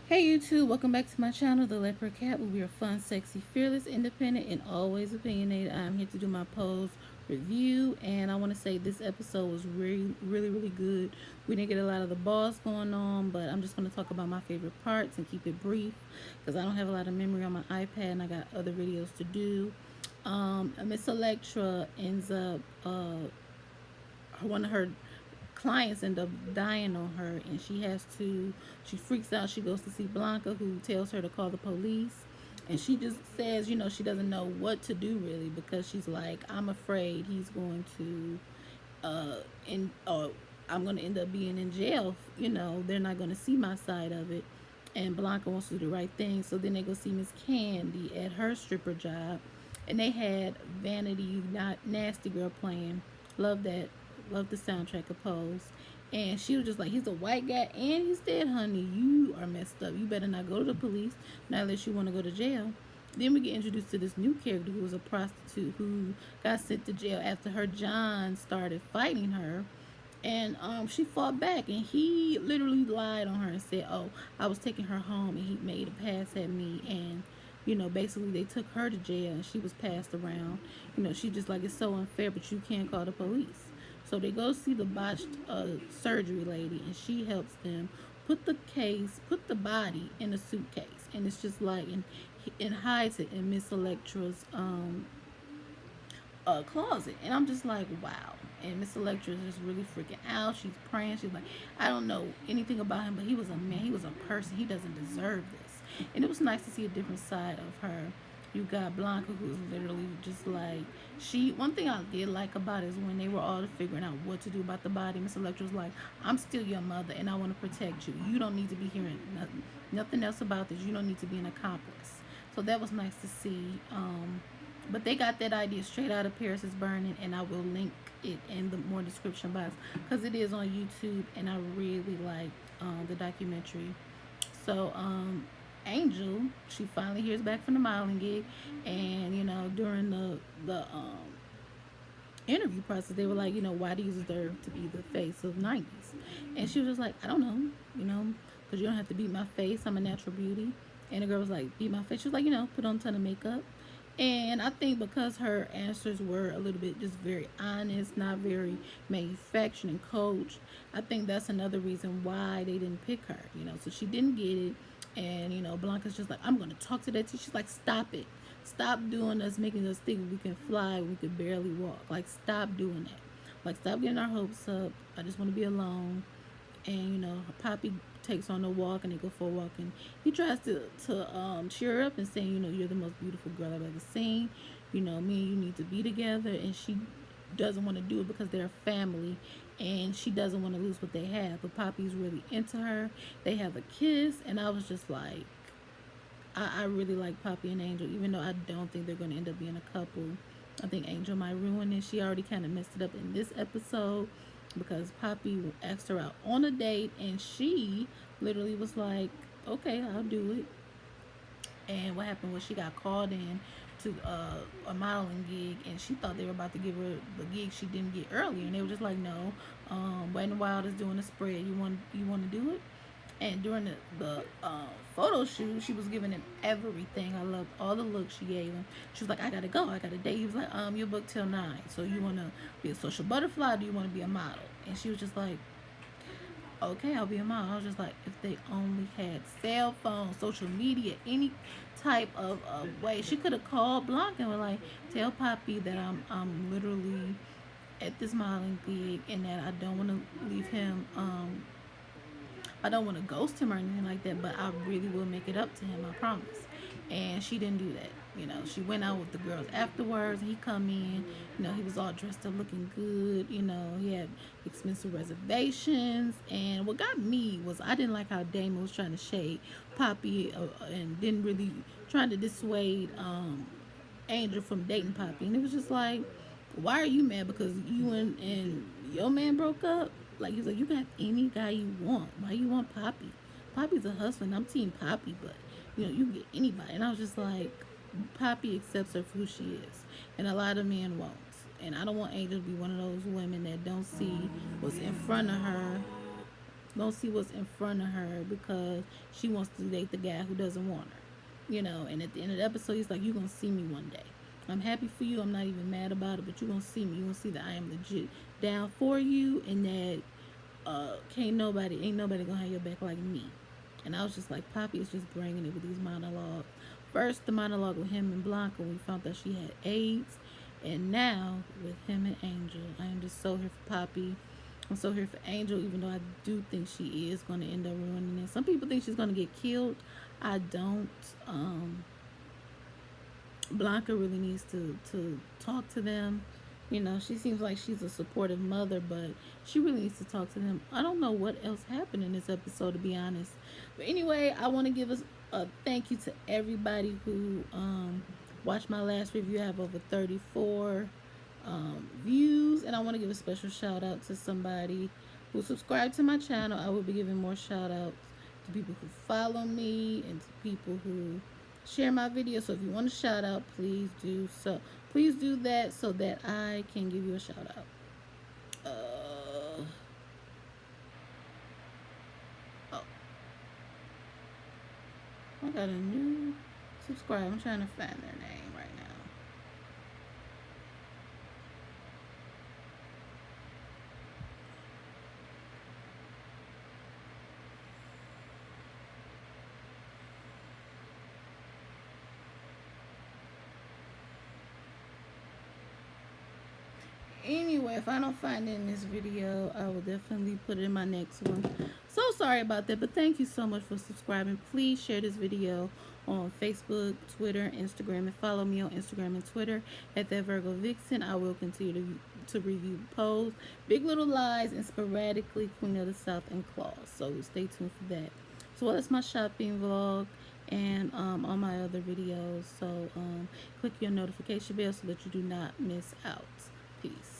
Hey YouTube, welcome back to my channel, The Leopard Cat, where we are fun, sexy, fearless, independent, and always opinionated. I'm here to do my pose review, and I want to say this episode was really good. We didn't get a lot of the balls going on, but I'm just going to talk about my favorite parts and keep it brief because I don't have a lot of memory on my iPad and I got other videos to do. Miss Electra ends up one of her clients end up dying on her, and she freaks out. She goes to see Blanca, who tells her to call the police, and she just says, she doesn't know what to do really, because she's like, I'm afraid he's going to in I'm going to end up being in jail. They're not going to see my side of it, and Blanca wants to do the right thing. So then they go see Miss Candy at her stripper job, and they had Vanity Not Nasty Girl playing. Love that. Love the soundtrack of Pose. And she was just like, he's a white guy and he's dead, honey. You are messed up. You better not go to the police, not unless you want to go to jail. Then we get introduced to this new character who was a prostitute who got sent to jail after her John started fighting her. And she fought back, and he literally lied on her and said, oh, I was taking her home and he made a pass at me. And basically they took her to jail and she was passed around. She just like, it's so unfair, but you can't call the police. So they go see the botched surgery lady, and she helps them put the body in a suitcase, and it's just like, and hides it in Miss Electra's closet. And I'm just like, wow. And Miss Electra is just really freaking out. She's praying. She's like, I don't know anything about him, but he was a man. He was a person. He doesn't deserve this. And it was nice to see a different side of her. You got Blanca, who's literally just like, one thing I did like about it is when they were all figuring out what to do about the body, Miss Electra was like, I'm still your mother and I want to protect you. You don't need to be hearing nothing else about this. You don't need to be an accomplice. So that was nice to see. But they got that idea straight out of Paris is Burning, and I will link it in the more description box because it is on YouTube, and I really like the documentary. So Angel, she finally hears back from the modeling gig, and during the interview process, they were like, why do you deserve to be the face of 90s? And she was just like, I don't know, because you don't have to beat my face. I'm a natural beauty. And the girl was like, beat my face. She was like, put on a ton of makeup. And I think because her answers were a little bit just very honest, not very manufactured and coached, I think that's another reason why they didn't pick her, So she didn't get it. And, Blanca's just like, I'm going to talk to that teacher. She's like, stop it. Stop doing us, making us think we can fly, we could barely walk. Like, stop doing that. Like, stop getting our hopes up. I just want to be alone. And Poppy takes on a walk, and they go for a walk, and he tries to cheer her up and saying, you're the most beautiful girl I've ever seen. Me and you need to be together. And she doesn't want to do it because they're family, and she doesn't want to lose what they have. But Poppy's really into her. They have a kiss, and I was just like, I really like Poppy and Angel, even though I don't think they're going to end up being a couple. I think Angel might ruin it. She already kind of messed it up in this episode because Poppy asked her out on a date, and she literally was like, okay, I'll do it. And what happened was she got called in to a modeling gig, and she thought they were about to give her the gig she didn't get earlier, and they were just like, no, Wet n Wild is doing a spread. You want to do it? And during the photo shoot, she was giving him everything. I loved all the looks she gave him. She was like, I gotta go, I got a date. He was like, you're booked till 9. So you wanna be a social butterfly, or do you wanna be a model? And she was just like, okay, I'll be a model. I was just like, if they only had cell phones, social media, any type of way. She could have called Blanc and was like, tell Poppy that I'm literally at this modeling gig, and that I don't want to leave him. I don't want to ghost him or anything like that, but I really will make it up to him, I promise. And she didn't do that. She went out with the girls afterwards, and he come in, he was all dressed up looking good, he had expensive reservations. And what got me was I didn't like how Damon was trying to shade Poppy, and didn't really trying to dissuade Angel from dating Poppy. And it was just like, why are you mad because you and your man broke up? Like, he's like, you can have any guy you want. Why you want Poppy? Poppy's a hustler, and I'm team Poppy, but you can get anybody. And I was just like, Poppy accepts her for who she is, and a lot of men won't. And I don't want Angel to be one of those women that don't see what's in front of her don't see what's in front of her because she wants to date the guy who doesn't want her. And at the end of the episode, he's like, "You're gonna see me one day. I'm happy for you. I'm not even mad about it, but you're gonna see me. You're gonna see that I am legit down for you, and that ain't nobody gonna have your back like me." And I was just like, Poppy is just bringing it with these monologues. First, the monologue with him and Blanca, we found that she had AIDS, and now with him and Angel. I am just so here for Poppy. I'm so here for Angel, even though I do think she is going to end up ruining it. Some people think she's going to get killed. I don't. Blanca really needs to talk to them. She seems like she's a supportive mother, but she really needs to talk to them. I don't know what else happened in this episode, to be honest. But anyway, I want to give us a thank you to everybody who watched my last review. I have over 34 views, and I want to give a special shout out to somebody who subscribed to my channel. I will be giving more shout outs to people who follow me and to people who share my videos. So if you want a shout out, please do so. Please do that so that I can give you a shout out. Oh, I got a new subscriber. I'm trying to find their name right now. Anyway, if I don't find it in this video, I will definitely put it in my next one. So sorry about that, but thank you so much for subscribing. Please share this video on Facebook, Twitter, Instagram, and follow me on Instagram and Twitter at that Virgo Vixen. I will continue to review Pose, Big Little Lies, and sporadically Queen of the South and Claws. So stay tuned for that. So that's my shopping vlog and all my other videos. So click your notification bell so that you do not miss out. Peace.